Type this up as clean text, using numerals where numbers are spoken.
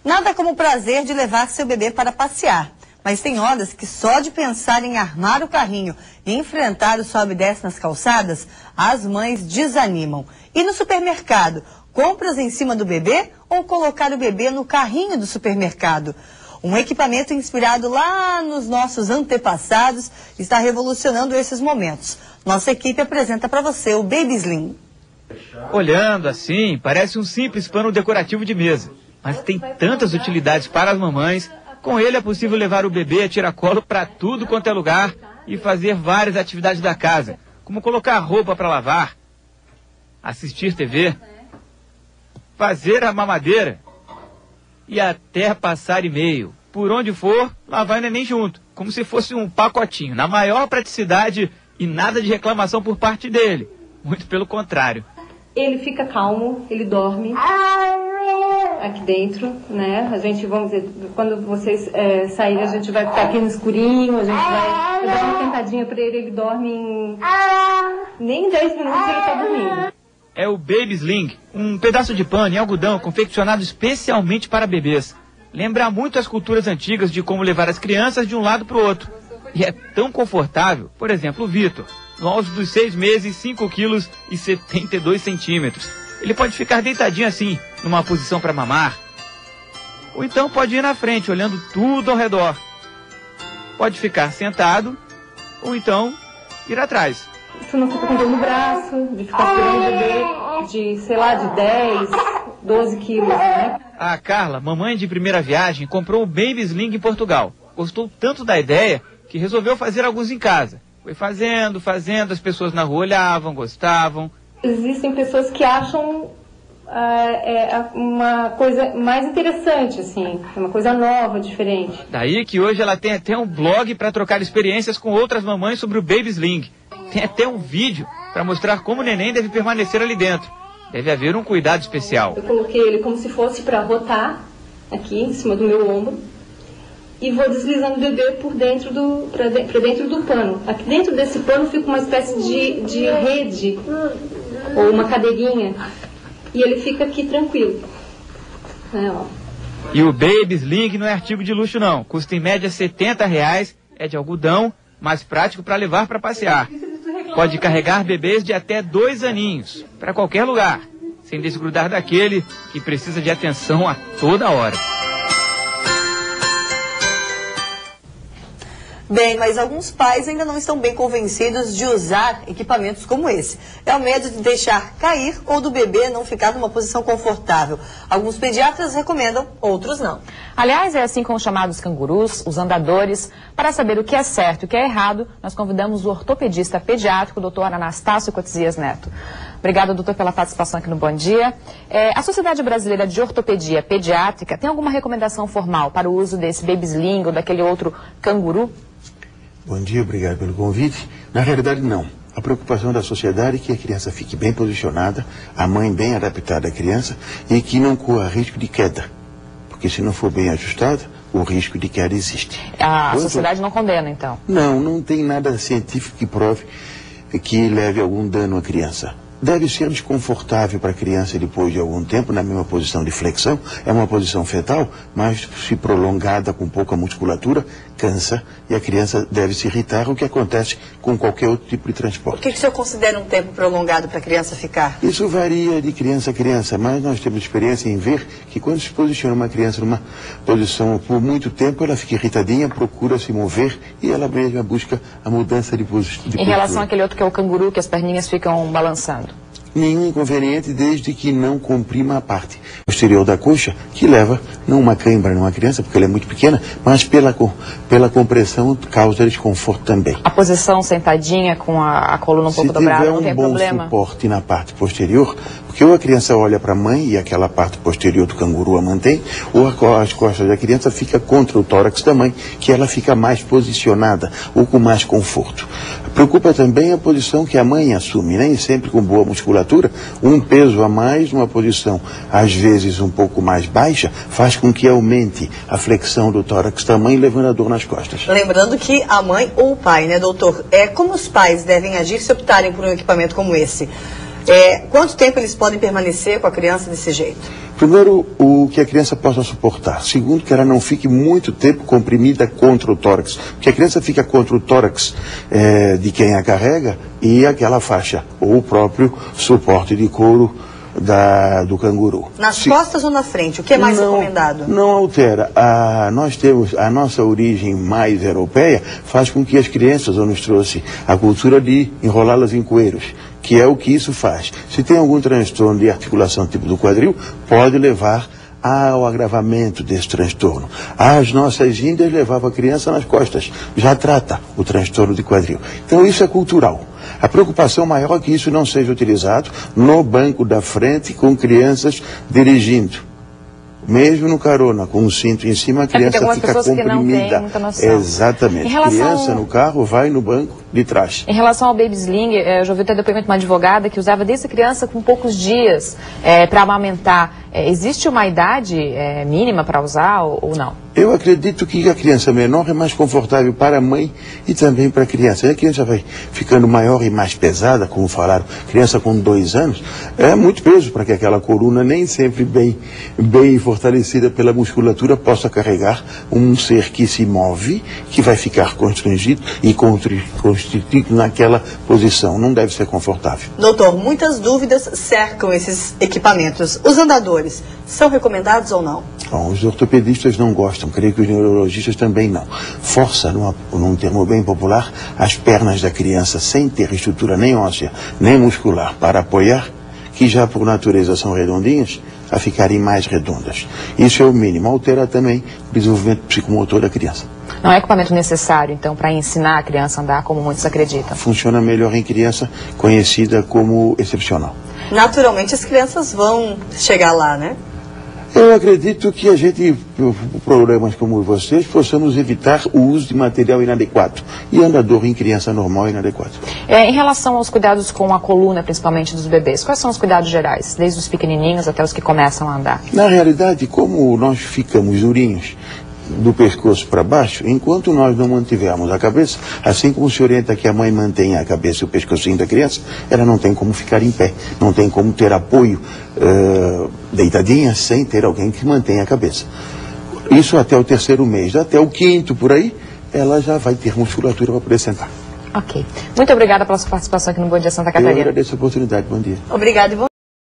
Nada como o prazer de levar seu bebê para passear. Mas tem horas que só de pensar em armar o carrinho e enfrentar o sobe e desce nas calçadas, as mães desanimam. E no supermercado, compras em cima do bebê ou colocar o bebê no carrinho do supermercado? Um equipamento inspirado lá nos nossos antepassados está revolucionando esses momentos. Nossa equipe apresenta para você o Baby Sling. Olhando assim, parece um simples pano decorativo de mesa. Mas tem tantas utilidades para as mamães. Com ele é possível levar o bebê a tiracolo para tudo quanto é lugar e fazer várias atividades da casa, como colocar roupa para lavar, assistir TV, fazer a mamadeira e até passar e-mail. Por onde for, lá vai o neném junto, como se fosse um pacotinho, na maior praticidade e nada de reclamação por parte dele. Muito pelo contrário. Ele fica calmo, ele dorme aqui dentro, né? A gente, vamos dizer, quando vocês saírem, a gente vai ficar aqui no escurinho, a gente vai dar uma tentadinha pra ele dorme em... nem 10 minutos ele tá dormindo. É o Baby Sling, um pedaço de pano e algodão confeccionado especialmente para bebês. Lembra muito as culturas antigas de como levar as crianças de um lado para o outro. E é tão confortável, por exemplo, o Vitor, no auge dos 6 meses, 5 quilos e 72 centímetros. Ele pode ficar deitadinho assim, numa posição para mamar. Ou então pode ir na frente, olhando tudo ao redor. Pode ficar sentado, ou então ir atrás. Você não fica com dor no braço, de ficar segurando o bebê de, sei lá, de 10, 12 quilos, né? A Carla, mamãe de primeira viagem, comprou o Baby Sling em Portugal. Gostou tanto da ideia que resolveu fazer alguns em casa. Foi fazendo, as pessoas na rua olhavam, gostavam. Existem pessoas que acham uma coisa mais interessante, assim, uma coisa nova, diferente. Daí que hoje ela tem até um blog para trocar experiências com outras mamães sobre o Baby Sling. Tem até um vídeo para mostrar como o neném deve permanecer ali dentro. Deve haver um cuidado especial. Eu coloquei ele como se fosse para rotar aqui em cima do meu ombro e vou deslizando o bebê para dentro do pano. Aqui dentro desse pano fica uma espécie de rede ou uma cadeirinha e ele fica aqui tranquilo. E o Baby Sling não é artigo de luxo não. Custa em média R$70, é de algodão, mais prático para levar para passear. Pode carregar bebês de até 2 aninhos, para qualquer lugar, sem desgrudar daquele que precisa de atenção a toda hora. Bem, mas alguns pais ainda não estão bem convencidos de usar equipamentos como esse. É o medo de deixar cair ou do bebê não ficar numa posição confortável. Alguns pediatras recomendam, outros não. Aliás, é assim com os chamados cangurus, os andadores. Para saber o que é certo e o que é errado, nós convidamos o ortopedista pediátrico, o Dr. Anastácio Cotizias Neto. Obrigada, doutor, pela participação aqui no Bom Dia. A Sociedade Brasileira de Ortopedia Pediátrica tem alguma recomendação formal para o uso desse Baby Sling ou daquele outro canguru? Bom dia, obrigado pelo convite. Na realidade, não. A preocupação da sociedade é que a criança fique bem posicionada, a mãe bem adaptada à criança e que não corra risco de queda. Porque se não for bem ajustada, o risco de queda existe. A sociedade não condena, então? Não tem nada científico que prove que leve algum dano à criança. Deve ser desconfortável para a criança depois de algum tempo, na mesma posição de flexão. É uma posição fetal, mas se prolongada com pouca musculatura, cansa e a criança deve se irritar, o que acontece com qualquer outro tipo de transporte. O que o senhor considera um tempo prolongado para a criança ficar? Isso varia de criança a criança, mas nós temos experiência em ver que quando se posiciona uma criança numa posição por muito tempo, ela fica irritadinha, procura se mover e ela mesma busca a mudança de postura. Em relação àquele outro que é o canguru, que as perninhas ficam balançando? Nenhum inconveniente desde que não comprima a parte posterior da coxa, que leva não uma cãibra numa criança, porque ela é muito pequena, mas pela compressão causa desconforto também. A posição sentadinha com a coluna um pouco dobrada não tem problema? Se tiver um bom suporte na parte posterior, porque ou a criança olha para a mãe e aquela parte posterior do canguru a mantém, ou as costas da criança fica contra o tórax da mãe, que ela fica mais posicionada ou com mais conforto. Preocupa também a posição que a mãe assume, nem sempre com boa musculatura. Um peso a mais, uma posição às vezes um pouco mais baixa, faz com que aumente a flexão do tórax da mãe, levando a dor nas costas. Lembrando que a mãe ou o pai, né, doutor? Como os pais devem agir se optarem por um equipamento como esse? Quanto tempo eles podem permanecer com a criança desse jeito? Primeiro, o que a criança possa suportar. Segundo, que ela não fique muito tempo comprimida contra o tórax. Porque a criança fica contra o tórax de quem a carrega e aquela faixa, ou o próprio suporte de couro do canguru. Nas costas ou na frente? O que é mais recomendado? Não altera. Nós temos a nossa origem mais europeia, faz com que as crianças nos trouxe a cultura de enrolá-las em coeiros, que é o que isso faz. Se tem algum transtorno de articulação tipo do quadril, pode levar ao agravamento desse transtorno. As nossas índias levavam a criança nas costas, já trata o transtorno de quadril. Então isso é cultural. A preocupação maior é que isso não seja utilizado no banco da frente com crianças dirigindo. Mesmo no carona, com um cinto em cima, a criança fica comprimida. Exatamente. Criança no carro vai no banco de trás. Em relação ao baby sling, eu já ouvi até depoimento de uma advogada que usava desde criança com poucos dias para amamentar. Existe uma idade mínima para usar ou não? Eu acredito que a criança menor é mais confortável para a mãe e também para a criança. A criança vai ficando maior e mais pesada, como falaram, criança com 2 anos, é muito peso para que aquela coluna, nem sempre bem fortalecida pela musculatura, possa carregar um ser que se move, que vai ficar constrangido e constituído naquela posição. Não deve ser confortável. Doutor, muitas dúvidas cercam esses equipamentos. Os andadores são recomendados ou não? Bom, os ortopedistas não gostam, creio que os neurologistas também não. Força, num termo bem popular, as pernas da criança sem ter estrutura nem óssea, nem muscular para apoiar, que já por natureza são redondinhas, a ficarem mais redondas. Isso é o mínimo. Altera também o desenvolvimento psicomotor da criança. Não é equipamento necessário, então, para ensinar a criança a andar, como muitos acreditam? Funciona melhor em criança conhecida como excepcional. Naturalmente as crianças vão chegar lá, né? Eu acredito que a gente, por programas como vocês, possamos evitar o uso de material inadequado. E andador em criança normal é inadequado. Em relação aos cuidados com a coluna, principalmente dos bebês, quais são os cuidados gerais? Desde os pequenininhos até os que começam a andar? Na realidade, como nós ficamos durinhos do pescoço para baixo, enquanto nós não mantivermos a cabeça, assim como se orienta que a mãe mantenha a cabeça e o pescocinho da criança, ela não tem como ficar em pé, não tem como ter apoio deitadinha sem ter alguém que mantenha a cabeça. Isso até o 3º mês. Até o 5º por aí, ela já vai ter musculatura para poder sentar. Ok. Muito obrigada pela sua participação aqui no Bom Dia Santa Catarina. Eu agradeço a oportunidade. Bom dia. Obrigada e bom